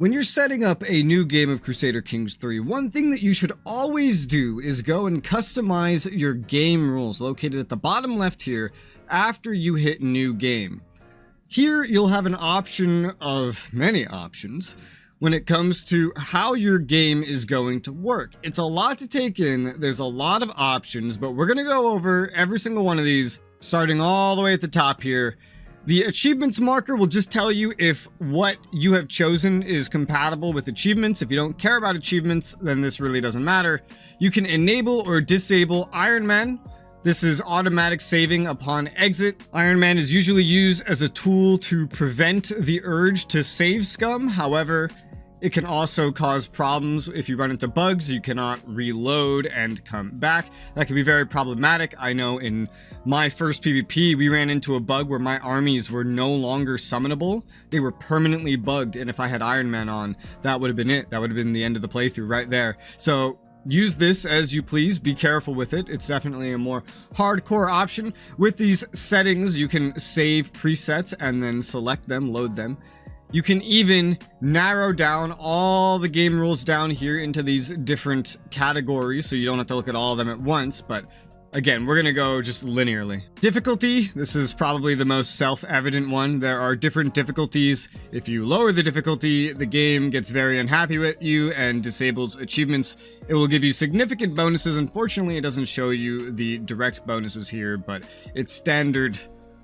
When you're setting up a new game of Crusader Kings 3, one thing that you should always do is go and customize your game rules located at the bottom left here after you hit new game. Here you'll have an option of many options when it comes to how your game is going to work. It's a lot to take in, there's a lot of options, but we're going to go over every single one of these starting all the way at the top here. The achievements marker will just tell you if what you have chosen is compatible with achievements. If you don't care about achievements, then this really doesn't matter. You can enable or disable Iron Man. This is automatic saving upon exit. Iron Man is usually used as a tool to prevent the urge to save scum. However, it can also cause problems if you run into bugs. You cannot reload and come back. That can be very problematic. I know in my first PvP, we ran into a bug where my armies were no longer summonable. They were permanently bugged, and if I had Iron Man on, that would have been it. That would have been the end of the playthrough right there. So use this as you please. Be careful with it. It's definitely a more hardcore option. With these settings, you can save presets and then select them, load them. You can even narrow down all the game rules down here into these different categories, so you don't have to look at all of them at once, but again, we're gonna go just linearly. Difficulty, this is probably the most self-evident one. There are different difficulties. If you lower the difficulty, the game gets very unhappy with you and disables achievements. It will give you significant bonuses. Unfortunately, it doesn't show you the direct bonuses here, but it's standard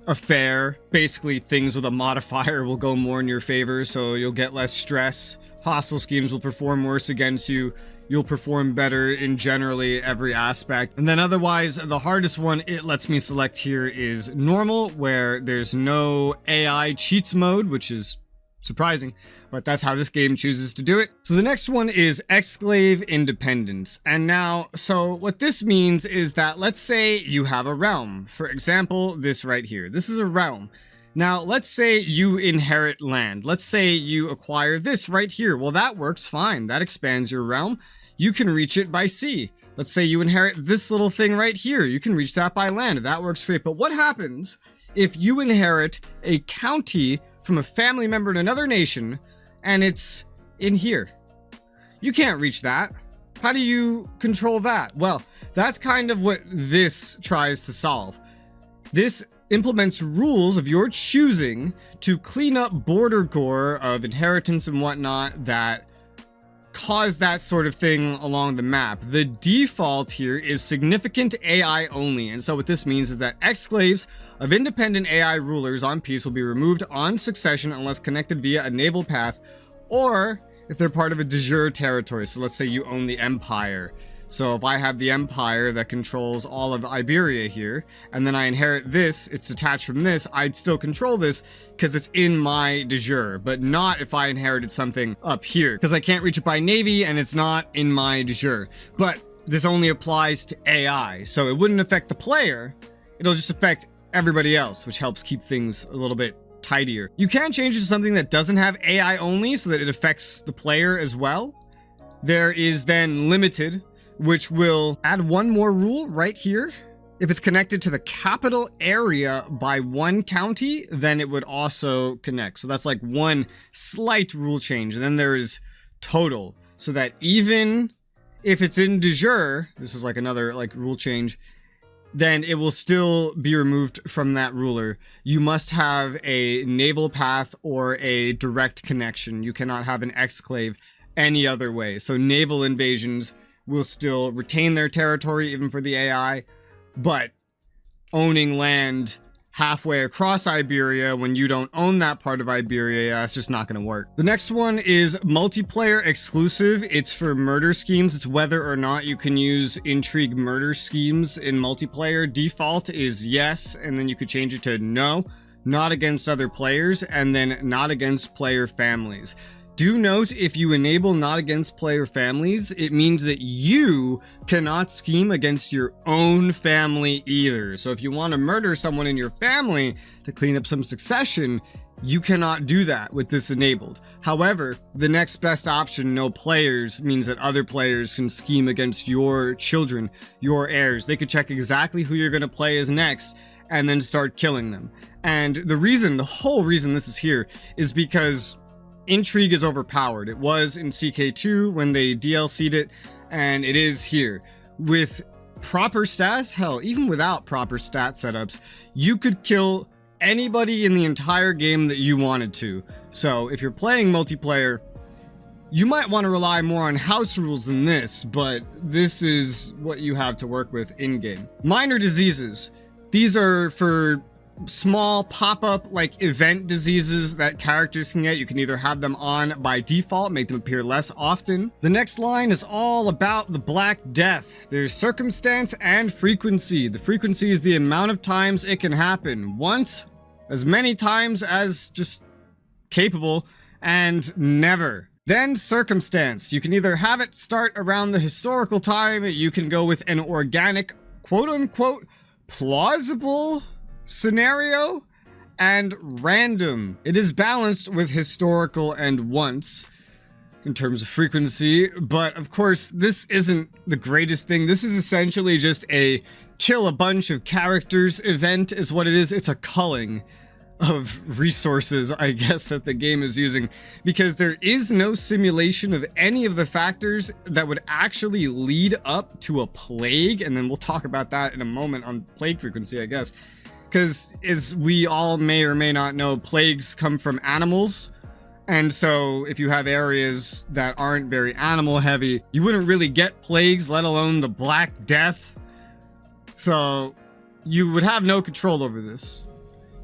affair. Basically, things with a modifier will go more in your favor, so you'll get less stress. Hostile schemes will perform worse against you. You'll perform better in generally every aspect. And then otherwise, the hardest one it lets me select here is normal, where there's no AI cheats mode, which is surprising, but that's how this game chooses to do it. So the next one is Exclave Independence. And now, so what this means is that let's say you have a realm. For example, this right here. This is a realm. Now, let's say you inherit land. Let's say you acquire this right here. Well, that works fine. That expands your realm. You can reach it by sea. Let's say you inherit this little thing right here. You can reach that by land. That works great. But what happens if you inherit a county from a family member in another nation and it's in here? You can't reach that. How do you control that? Well, that's kind of what this tries to solve. This implements rules of your choosing to clean up border gore of inheritance and whatnot that cause that sort of thing along the map. The default here is significant AI only, and so what this means is that exclaves of independent AI rulers on peace will be removed on succession unless connected via a naval path, or if they're part of a de jure territory. So let's say you own the Empire. So if I have the Empire that controls all of Iberia here, and then I inherit this, it's detached from this, I'd still control this because it's in my de jure, but not if I inherited something up here, because I can't reach it by navy and it's not in my de jure. But this only applies to AI, so it wouldn't affect the player, it'll just affect everybody else, which helps keep things a little bit tidier. You can change it to something that doesn't have AI only so that it affects the player as well. There is then limited, which will add one more rule right here. If it's connected to the capital area by one county, then it would also connect. So that's like one slight rule change. And then there is total, so that even if it's in de jure, this is like another like rule change, then it will still be removed from that ruler. You must have a naval path or a direct connection. You cannot have an exclave any other way. So naval invasions will still retain their territory even for the AI, but owning land halfway across Iberia when you don't own that part of Iberia, that's just not going to work. The next one is multiplayer exclusive. It's for murder schemes. It's whether or not you can use intrigue murder schemes in multiplayer. Default is yes, and then you could change it to no, not against other players, and then not against player families. Do note, if you enable not against player families, it means that you cannot scheme against your own family either. So if you want to murder someone in your family to clean up some succession, you cannot do that with this enabled. However, the next best option, no players, means that other players can scheme against your children, your heirs. They could check exactly who you're going to play as next and then start killing them. And the whole reason this is here is because intrigue is overpowered. It was in CK2 when they DLC'd it, and it is here. With proper stats, hell, even without proper stat setups, you could kill anybody in the entire game that you wanted to. So if you're playing multiplayer, you might want to rely more on house rules than this, but this is what you have to work with in-game. Minor diseases. These are for small pop-up like event diseases that characters can get. You can either have them on by default, make them appear less often. The next line is all about the Black Death. There's circumstance and frequency. The frequency is the amount of times it can happen. Once, as many times as just capable, and never. Then circumstance. You can either have it start around the historical time, you can go with an organic, quote-unquote, plausible scenario, and random. It is balanced with historical and once in terms of frequency, but of course this isn't the greatest thing. This is essentially just a kill a bunch of characters event is what it is. It's a culling of resources, I guess, that the game is using, because there is no simulation of any of the factors that would actually lead up to a plague, and then we'll talk about that in a moment on plague frequency, I guess. Because, as we all may or may not know, plagues come from animals. And so if you have areas that aren't very animal heavy, you wouldn't really get plagues, let alone the Black Death. So you would have no control over this.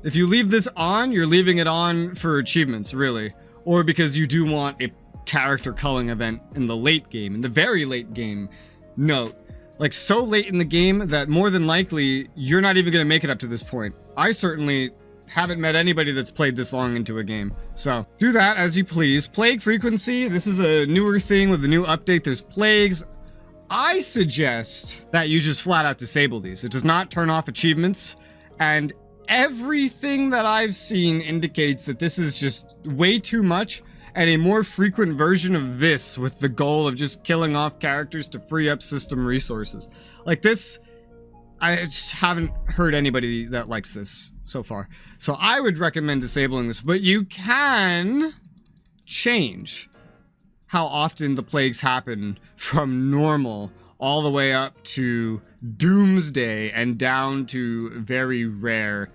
If you leave this on, you're leaving it on for achievements, really. Or because you do want a character culling event in the late game, in the very late game. Note. Like, so late in the game that more than likely, you're not even going to make it up to this point. I certainly haven't met anybody that's played this long into a game. So, do that as you please. Plague frequency, this is a newer thing with the new update. There's plagues. I suggest that you just flat out disable these. It does not turn off achievements. And everything that I've seen indicates that this is just way too much, and a more frequent version of this with the goal of just killing off characters to free up system resources. Like this, I just haven't heard anybody that likes this so far. So I would recommend disabling this, but you can change how often the plagues happen from normal all the way up to doomsday and down to very rare.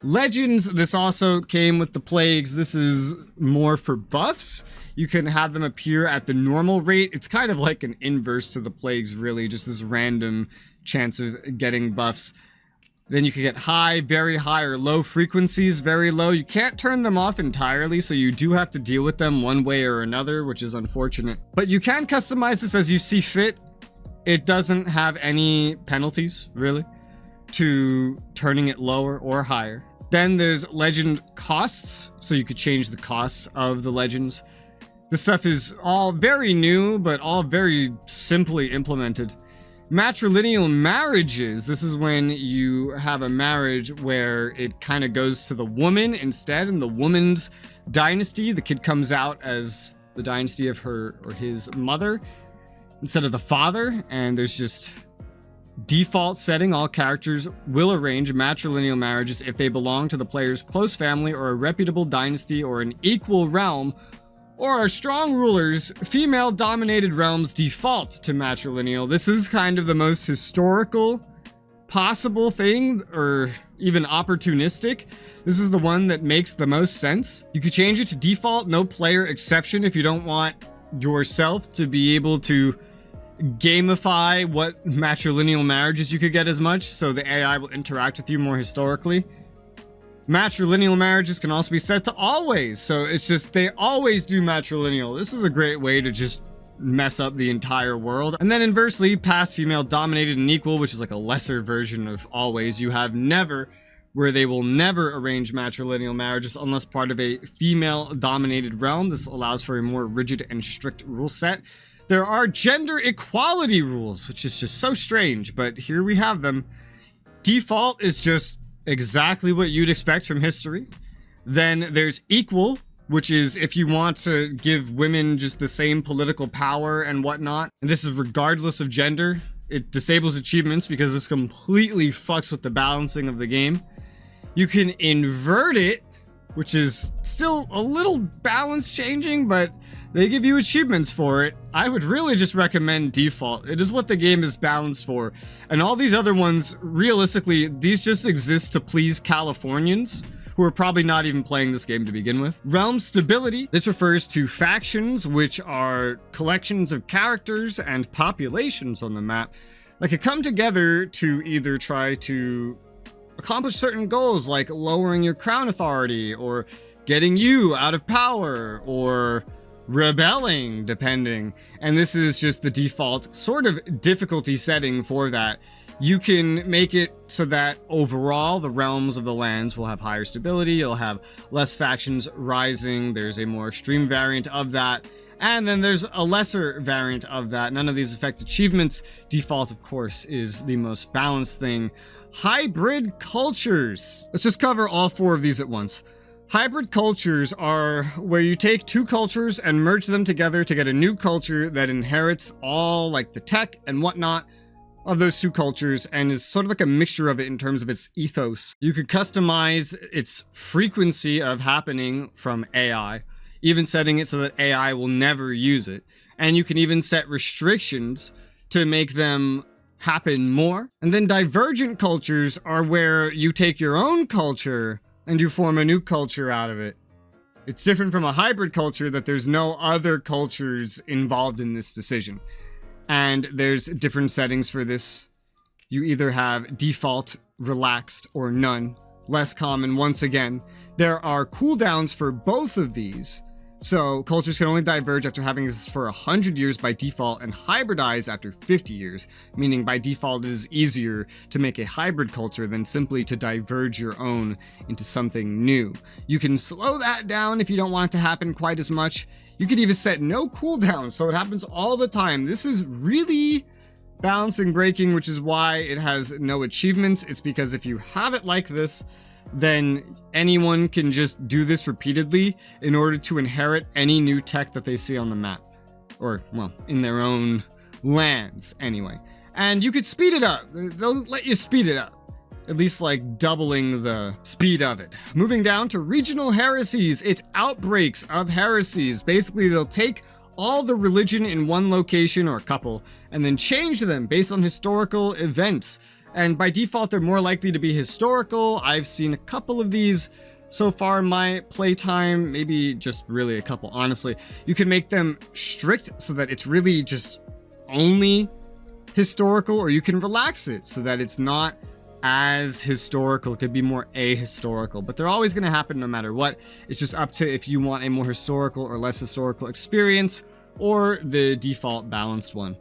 Legends, this also came with the plagues. This is more for buffs. You can have them appear at the normal rate. It's kind of like an inverse to the plagues, really, just this random chance of getting buffs. Then you can get high, very high, or low frequencies, very low. You can't turn them off entirely, so you do have to deal with them one way or another, which is unfortunate. But you can customize this as you see fit. It doesn't have any penalties, really, to turning it lower or higher. Then there's legend costs, so you could change the costs of the legends. This stuff is all very new, but all very simply implemented. Matrilineal marriages, this is when you have a marriage where it kind of goes to the woman instead, in the woman's dynasty. The kid comes out as the dynasty of her or his mother instead of the father, and there's just default setting. All characters will arrange matrilineal marriages if they belong to the player's close family or a reputable dynasty or an equal realm or are strong rulers. Female dominated realms default to matrilineal. This is kind of the most historical possible thing, or even opportunistic. This is the one that makes the most sense. You could change it to default, no player exception, if you don't want yourself to be able to gamify what matrilineal marriages you could get as much, so the AI will interact with you more historically. Matrilineal marriages can also be set to always, so it's just they always do matrilineal. This is a great way to just mess up the entire world. And then inversely, past female dominated and equal, which is like a lesser version of always. You have never, where they will never arrange matrilineal marriages unless part of a female dominated realm. This allows for a more rigid and strict rule set. There are gender equality rules, which is just so strange, but here we have them. Default is just exactly what you'd expect from history. Then there's equal, which is if you want to give women just the same political power and whatnot. And this is regardless of gender. It disables achievements because this completely fucks with the balancing of the game. You can invert it which is still a little balance changing, but they give you achievements for it. I would really just recommend default. It is what the game is balanced for. And all these other ones, realistically, these just exist to please Californians who are probably not even playing this game to begin with. Realm stability. This refers to factions, which are collections of characters and populations on the map that could come together to either try to accomplish certain goals, like lowering your crown authority, or getting you out of power, or rebelling, depending. And this is just the default sort of difficulty setting for that. You can make it so that overall the realms of the lands will have higher stability, you'll have less factions rising, there's a more extreme variant of that, and then there's a lesser variant of that. None of these affect achievements. Default, of course, is the most balanced thing. Hybrid cultures. Let's just cover all 4 of these at once. Hybrid cultures are where you take 2 cultures and merge them together to get a new culture that inherits all like the tech and whatnot of those 2 cultures and is sort of like a mixture of it in terms of its ethos. You could customize its frequency of happening from AI, even setting it so that AI will never use it. And you can even set restrictions to make them happen more. And then divergent cultures are where you take your own culture and you form a new culture out of it. It's different from a hybrid culture that there's no other cultures involved in this decision. And there's different settings for this. You either have default, relaxed, or none. Less common once again. There are cooldowns for both of these. So cultures can only diverge after having existed for 100 years by default and hybridize after 50 years, meaning by default it is easier to make a hybrid culture than simply to diverge your own into something new. You can slow that down if you don't want it to happen quite as much. You could even set no cooldown, so it happens all the time. This is really balancing breaking, which is why it has no achievements. It's because if you have it like this, then anyone can just do this repeatedly in order to inherit any new tech that they see on the map. Or, well, in their own lands, anyway. And you could speed it up. They'll let you speed it up. At least like doubling the speed of it. Moving down to regional heresies. It's outbreaks of heresies. Basically, they'll take all the religion in one location or a couple and then change them based on historical events. And by default, they're more likely to be historical. I've seen a couple of these so far in my playtime, maybe just really a couple, honestly. You can make them strict so that it's really just only historical, or you can relax it so that it's not as historical. It could be more ahistorical, but they're always going to happen no matter what. It's just up to if you want a more historical or less historical experience, or the default balanced one.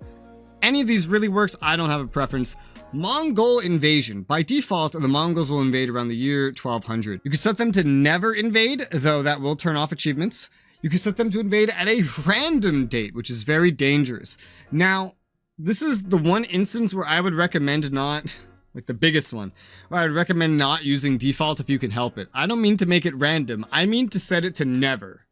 Any of these really works. I don't have a preference. Mongol invasion. By default, the Mongols will invade around the year 1200. You can set them to never invade, though that will turn off achievements. You can set them to invade at a random date, which is very dangerous. Now, this is the one instance where I would recommend not, like the biggest one, where I would recommend not using default if you can help it. I don't mean to make it random. I mean to set it to never.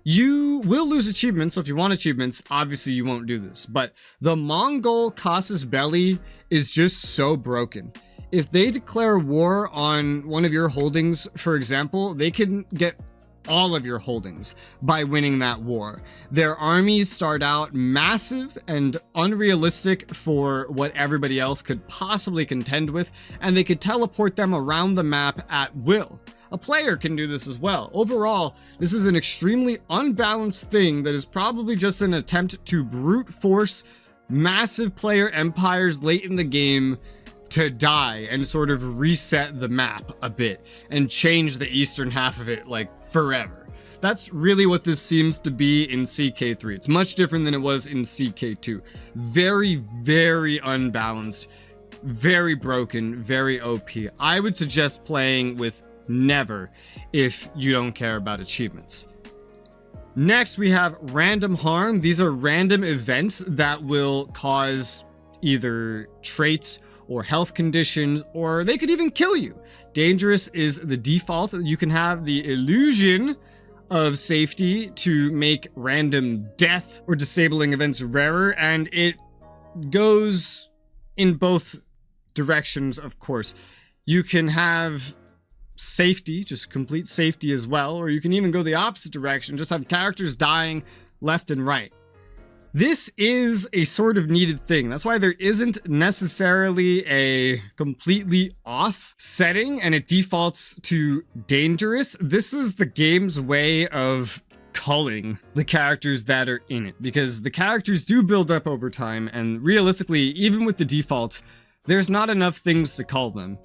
You will lose achievements, so if you want achievements, obviously you won't do this. But the Mongol Casus belli is just so broken. If they declare war on one of your holdings, for example, they can get all of your holdings by winning that war. Their armies start out massive and unrealistic for what everybody else could possibly contend with, and they could teleport them around the map at will. A player can do this as well. Overall, this is an extremely unbalanced thing that is probably just an attempt to brute force massive player empires late in the game to die and sort of reset the map a bit and change the eastern half of it like forever. That's really what this seems to be in CK3. It's much different than it was in CK2. Very, very unbalanced, very broken, very OP. I would suggest playing with never if you don't care about achievements. Next, we have random harm. These are random events that will cause either traits or health conditions, or they could even kill you. Dangerous is the default. You can have the illusion of safety to make random death or disabling events rarer, and it goes in both directions, of course. You can have safety, just complete safety as well, or you can even go the opposite direction, just have characters dying left and right. This is a sort of needed thing. That's why there isn't necessarily a completely off setting and it defaults to dangerous. This is the game's way of culling the characters that are in it, because the characters do build up over time, and realistically, even with the default, there's not enough things to cull them.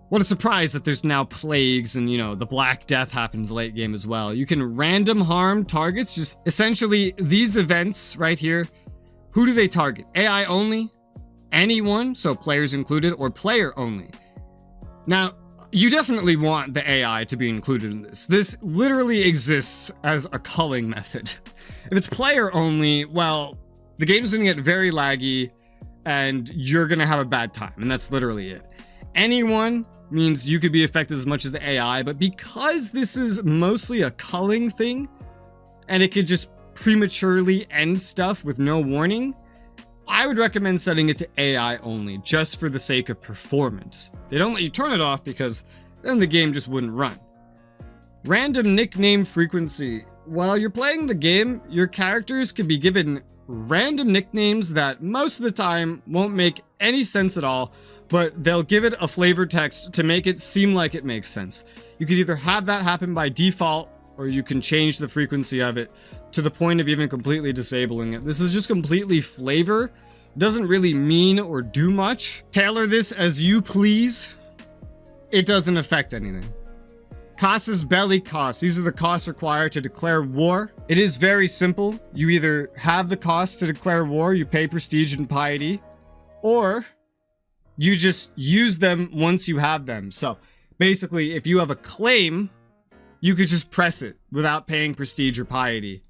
What a surprise that there's now plagues and, you know, the Black Death happens late game as well. You can random harm targets, just essentially these events right here. Who do they target? AI only? Anyone, so players included, or player only? Now, you definitely want the AI to be included in this. This literally exists as a culling method. If it's player only, well, the game's gonna get very laggy and you're gonna have a bad time, and that's literally it. Anyone means you could be affected as much as the AI, but because this is mostly a culling thing, and it could just prematurely end stuff with no warning, I would recommend setting it to AI only, just for the sake of performance. They don't let you turn it off because then the game just wouldn't run. Random nickname frequency. While you're playing the game, your characters can be given random nicknames that most of the time won't make any sense at all, but they'll give it a flavor text to make it seem like it makes sense. You could either have that happen by default, or you can change the frequency of it to the point of even completely disabling it. This is just completely flavor. Doesn't really mean or do much. Tailor this as you please. It doesn't affect anything. Casus belli costs. These are the costs required to declare war. It is very simple. You either have the costs to declare war, you pay prestige and piety, or you just use them once you have them. So basically, if you have a claim, you could just press it without paying prestige or piety.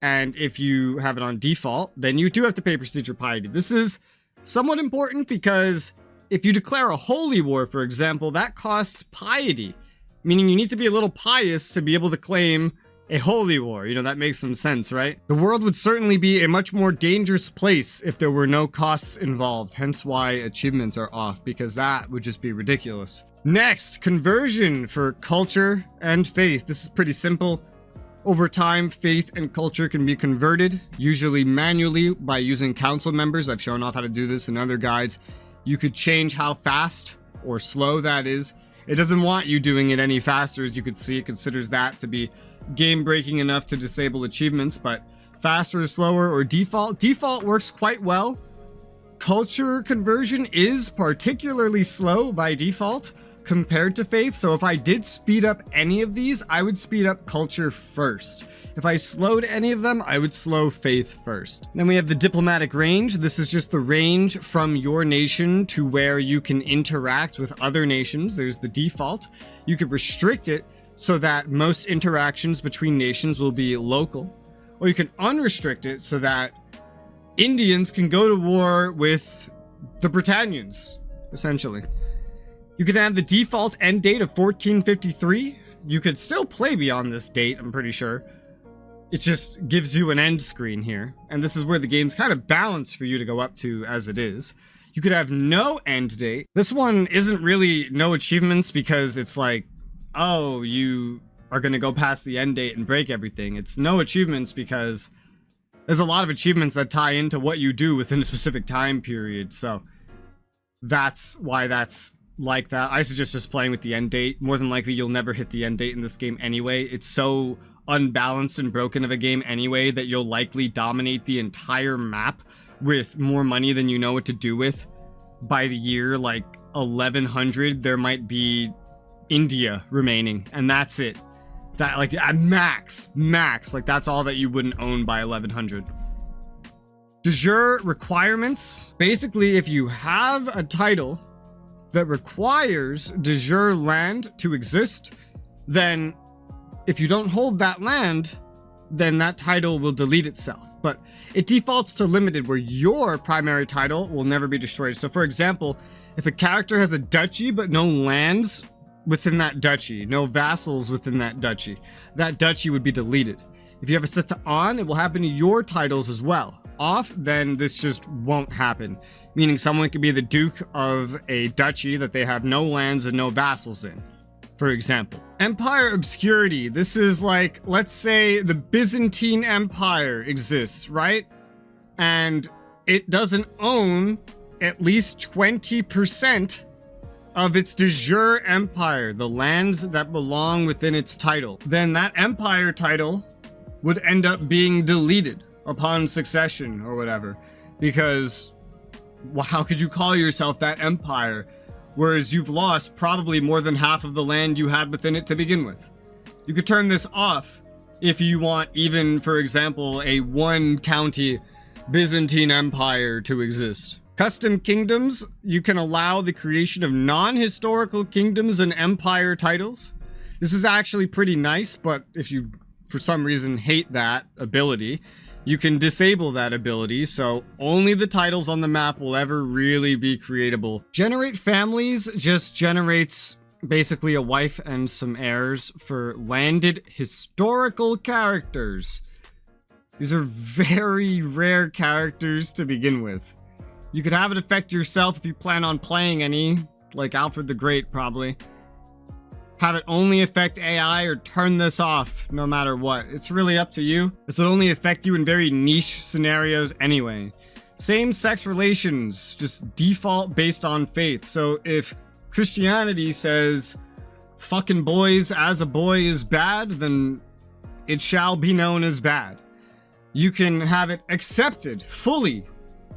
And if you have it on default, then you do have to pay prestige or piety. This is somewhat important because if you declare a holy war, for example, that costs piety, meaning you need to be a little pious to be able to claim a holy war. You know, that makes some sense, right? The world would certainly be a much more dangerous place if there were no costs involved, hence why achievements are off, because that would just be ridiculous. Next, conversion for culture and faith. This is pretty simple. Over time, faith and culture can be converted, usually manually by using council members. I've shown off how to do this in other guides. You could change how fast or slow that is. It doesn't want you doing it any faster, as you could see. It considers that to be game breaking enough to disable achievements, but faster or slower or default. Default works quite well. Culture conversion is particularly slow by default compared to faith. So if I did speed up any of these, I would speed up culture first. If I slowed any of them, I would slow faith first. Then we have the diplomatic range. This is just the range from your nation to where you can interact with other nations. There's the default. You could restrict it so that most interactions between nations will be local, or you can unrestrict it so that Indians can go to war with the Britannians, essentially. You could have the default end date of 1453. You could still play beyond this date, I'm pretty sure. It just gives you an end screen here, and this is where the game's kind of balanced for you to go up to as it is. You could have no end date. This one isn't really no achievements because it's like, oh, you are going to go past the end date and break everything. It's no achievements because there's a lot of achievements that tie into what you do within a specific time period. So that's why that's like that. I suggest just playing with the end date. More than likely, you'll never hit the end date in this game anyway. It's so unbalanced and broken of a game anyway that you'll likely dominate the entire map with more money than you know what to do with. By the year like 1100, there might be India remaining, and that's it. That, like, at max, like, that's all that you wouldn't own by 1100. De jure requirements. Basically, if you have a title that requires de jure land to exist, then if you don't hold that land, then that title will delete itself. But it defaults to limited, where your primary title will never be destroyed. So for example, if a character has a duchy but no lands within that duchy, no vassals within that duchy would be deleted. If you have it set to on, it will happen to your titles as well. Off, then this just won't happen, meaning someone could be the duke of a duchy that they have no lands and no vassals in. for example. Empire obscurity. This is like, let's say the Byzantine Empire exists, right? And it doesn't own at least 20% of its de jure empire, the lands that belong within its title. Then that empire title would end up being deleted upon succession or whatever, because well, how could you call yourself that empire, whereas you've lost probably more than half of the land you had within it to begin with? You could turn this off if you want even, for example, a one county Byzantine Empire to exist. Custom kingdoms, you can allow the creation of non-historical kingdoms and empire titles. This is actually pretty nice, but if you, for some reason, hate that ability, you can disable that ability, so only the titles on the map will ever really be creatable. Generate families just generates basically a wife and some heirs for landed historical characters. These are very rare characters to begin with. You could have it affect yourself if you plan on playing any, like Alfred the Great probably. Have it only affect AI or turn this off no matter what. It's really up to you. This would only affect you in very niche scenarios anyway. Same-sex relations, just default based on faith. So if Christianity says fucking boys as a boy is bad, then it shall be known as bad. You can have it accepted fully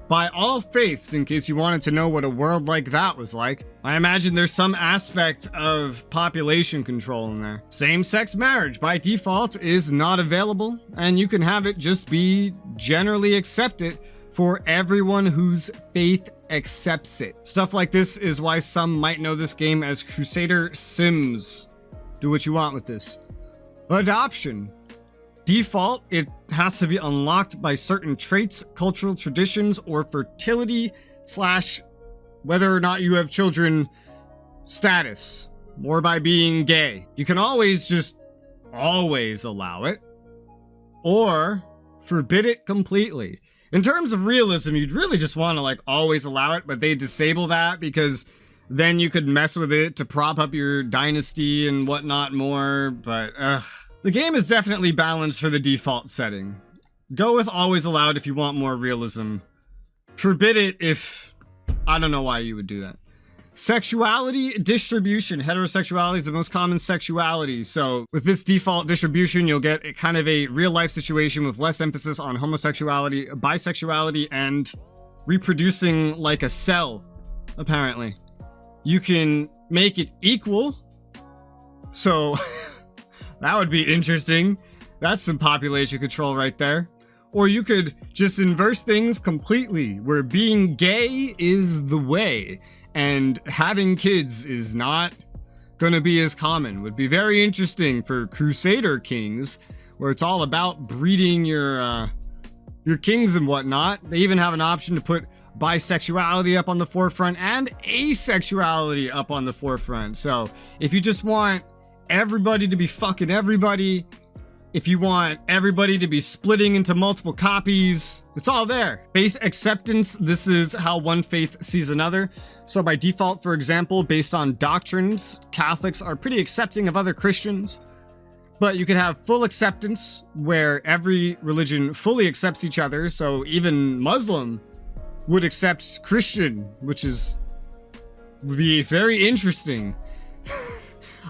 by all faiths, in case you wanted to know what a world like that was like. I imagine there's some aspect of population control in there. Same-sex marriage by default is not available, and you can have it just be generally accepted for everyone whose faith accepts it. Stuff like this is why some might know this game as Crusader Sims. Do what you want with this. Adoption. Default, it has to be unlocked by certain traits, cultural traditions, or fertility / whether or not you have children status, or by being gay. You can always just always allow it, or forbid it completely. In terms of realism, you'd really just want to like always allow it, but they disable that because then you could mess with it to prop up your dynasty and whatnot more, but the game is definitely balanced for the default setting. Go with always allowed if you want more realism. Forbid it if... I don't know why you would do that. Sexuality distribution. Heterosexuality is the most common sexuality. So with this default distribution, you'll get a kind of a real life situation with less emphasis on homosexuality, bisexuality, and reproducing like a cell, apparently. You can make it equal. So... that would be interesting. That's some population control right there. Or you could just inverse things completely, where being gay is the way, and having kids is not gonna be as common. Would be very interesting for Crusader Kings, where it's all about breeding your kings and whatnot. They even have an option to put bisexuality up on the forefront and asexuality up on the forefront. So if you just want everybody to be fucking everybody, if you want everybody to be splitting into multiple copies, it's all there. Faith acceptance, this is how one faith sees another. So by default, for example, based on doctrines, Catholics are pretty accepting of other Christians, but you could have full acceptance where every religion fully accepts each other. So even Muslim would accept Christian, which would be very interesting.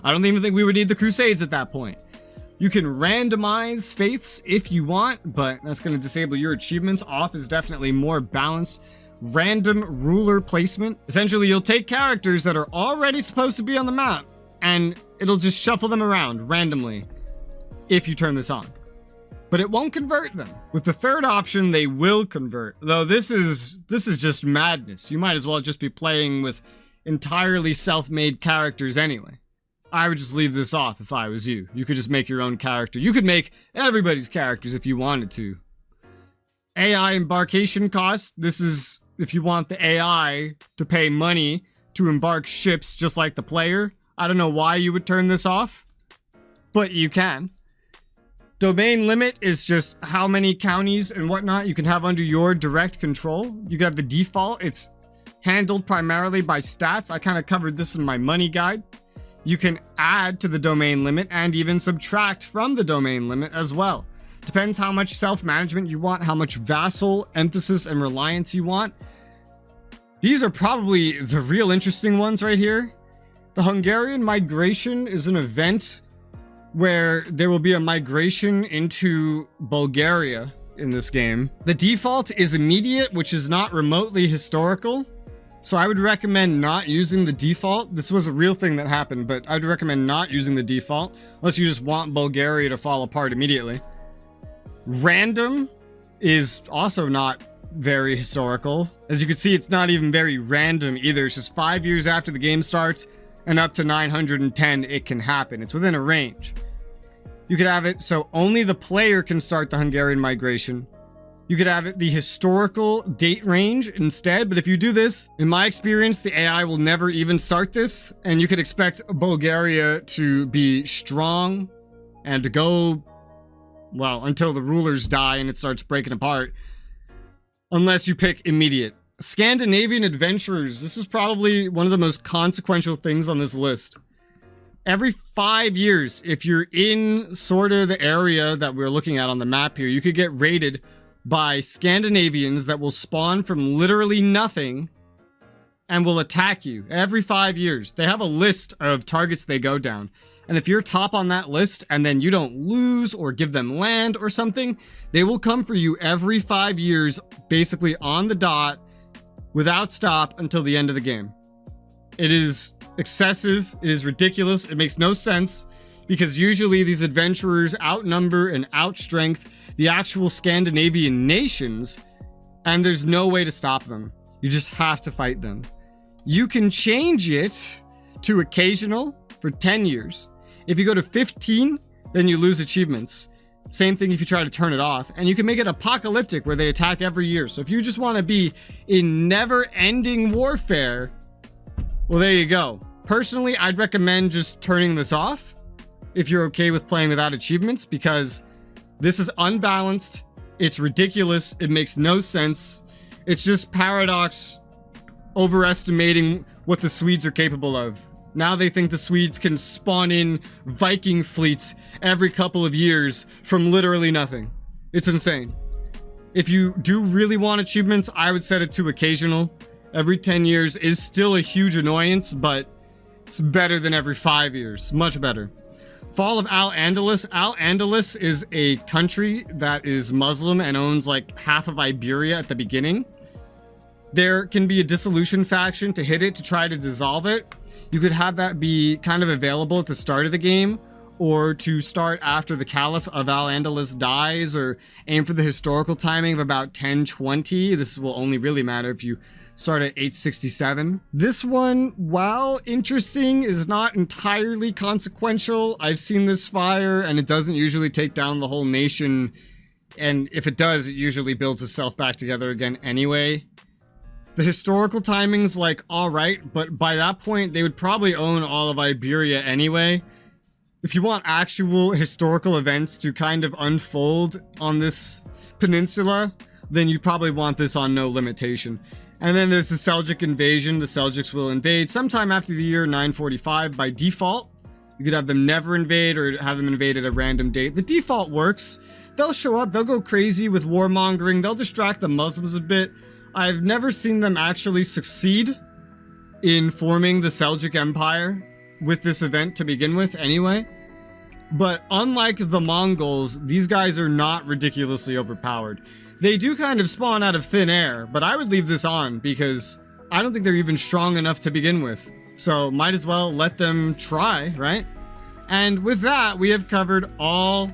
I don't even think we would need the Crusades at that point. You can randomize faiths if you want, but that's going to disable your achievements. Off is definitely more balanced. Random ruler placement. Essentially, you'll take characters that are already supposed to be on the map, and it'll just shuffle them around randomly if you turn this on. But it won't convert them. With the third option, they will convert. Though this is just madness. You might as well just be playing with entirely self-made characters anyway. I would just leave this off if I was you. You could just make your own character. You could make everybody's characters if you wanted to. AI embarkation cost. This is if you want the AI to pay money to embark ships just like the player. I don't know why you would turn this off, but you can. Domain limit is just how many counties and whatnot you can have under your direct control. You got the default. It's handled primarily by stats. I kind of covered this in my money guide. You can add to the domain limit and even subtract from the domain limit as well. Depends how much self-management you want, how much vassal emphasis and reliance you want. These are probably the real interesting ones right here. The Hungarian migration is an event where there will be a migration into Bulgaria in this game. The default is immediate, which is not remotely historical. So I would recommend not using the default. This was a real thing that happened, but I'd recommend not using the default unless you just want Bulgaria to fall apart immediately. Random is also not very historical. As you can see, it's not even very random either. It's just 5 years after the game starts and up to 910 it can happen. It's within a range. You could have it so only the player can start the Hungarian migration. You could have it the historical date range instead, but if you do this, in my experience, the AI will never even start this, and you could expect Bulgaria to be strong and to go, well, until the rulers die and it starts breaking apart, unless you pick immediate. Scandinavian adventurers, this is probably one of the most consequential things on this list. Every 5 years, if you're in sort of the area that we're looking at on the map here, you could get raided by Scandinavians that will spawn from literally nothing and will attack you every 5 years. They have a list of targets they go down. And if you're top on that list and then you don't lose or give them land or something, they will come for you every 5 years, basically on the dot, without stop until the end of the game. It is excessive. It is ridiculous. It makes no sense because usually these adventurers outnumber and outstrength the actual Scandinavian nations, and there's no way to stop them. You just have to fight them. You can change it to occasional for 10 years. If you go to 15, then you lose achievements. Same thing if you try to turn it off. And you can make it apocalyptic where they attack every year. So if you just want to be in never-ending warfare, well, there you go. Personally, I'd recommend just turning this off if you're okay with playing without achievements, because this is unbalanced. It's ridiculous. It makes no sense. It's just Paradox overestimating what the Swedes are capable of. Now they think the Swedes can spawn in Viking fleets every couple of years from literally nothing. It's insane. If you do really want achievements, I would set it to occasional. Every 10 years is still a huge annoyance, but it's better than every 5 years. Much better. Fall of Al-Andalus. Al-Andalus is a country that is Muslim and owns like half of Iberia at the beginning. There can be a dissolution faction to hit it to try to dissolve it. You could have that be kind of available at the start of the game, or to start after the Caliph of Al-Andalus dies, or aim for the historical timing of about 1020. This will only really matter if you start at 867. This one, while interesting, is not entirely consequential. I've seen this fire and it doesn't usually take down the whole nation. And if it does, it usually builds itself back together again anyway. The historical timing's like, all right, but by that point, they would probably own all of Iberia anyway. If you want actual historical events to kind of unfold on this peninsula, then you probably want this on no limitation. And then there's the Seljuk invasion. The Seljuks will invade sometime after the year 945 by default. You could have them never invade or have them invade at a random date. The default works. They'll show up. They'll go crazy with warmongering. They'll distract the Muslims a bit. I've never seen them actually succeed in forming the Seljuk Empire with this event to begin with anyway. But unlike the Mongols, these guys are not ridiculously overpowered. They do kind of spawn out of thin air, but I would leave this on because I don't think they're even strong enough to begin with. So might as well let them try, right? And with that, we have covered all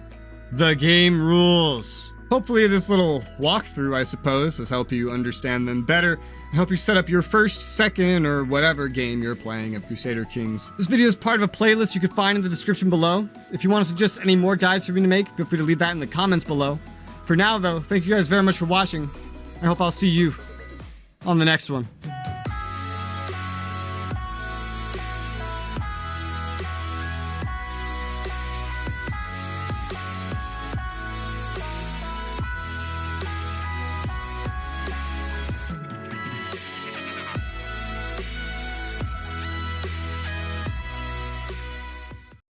the game rules. Hopefully this little walkthrough, I suppose, has helped you understand them better and help you set up your first, second, or whatever game you're playing of Crusader Kings. This video is part of a playlist you can find in the description below. If you want to suggest any more guides for me to make, feel free to leave that in the comments below. For now, though, thank you guys very much for watching. I hope I'll see you on the next one.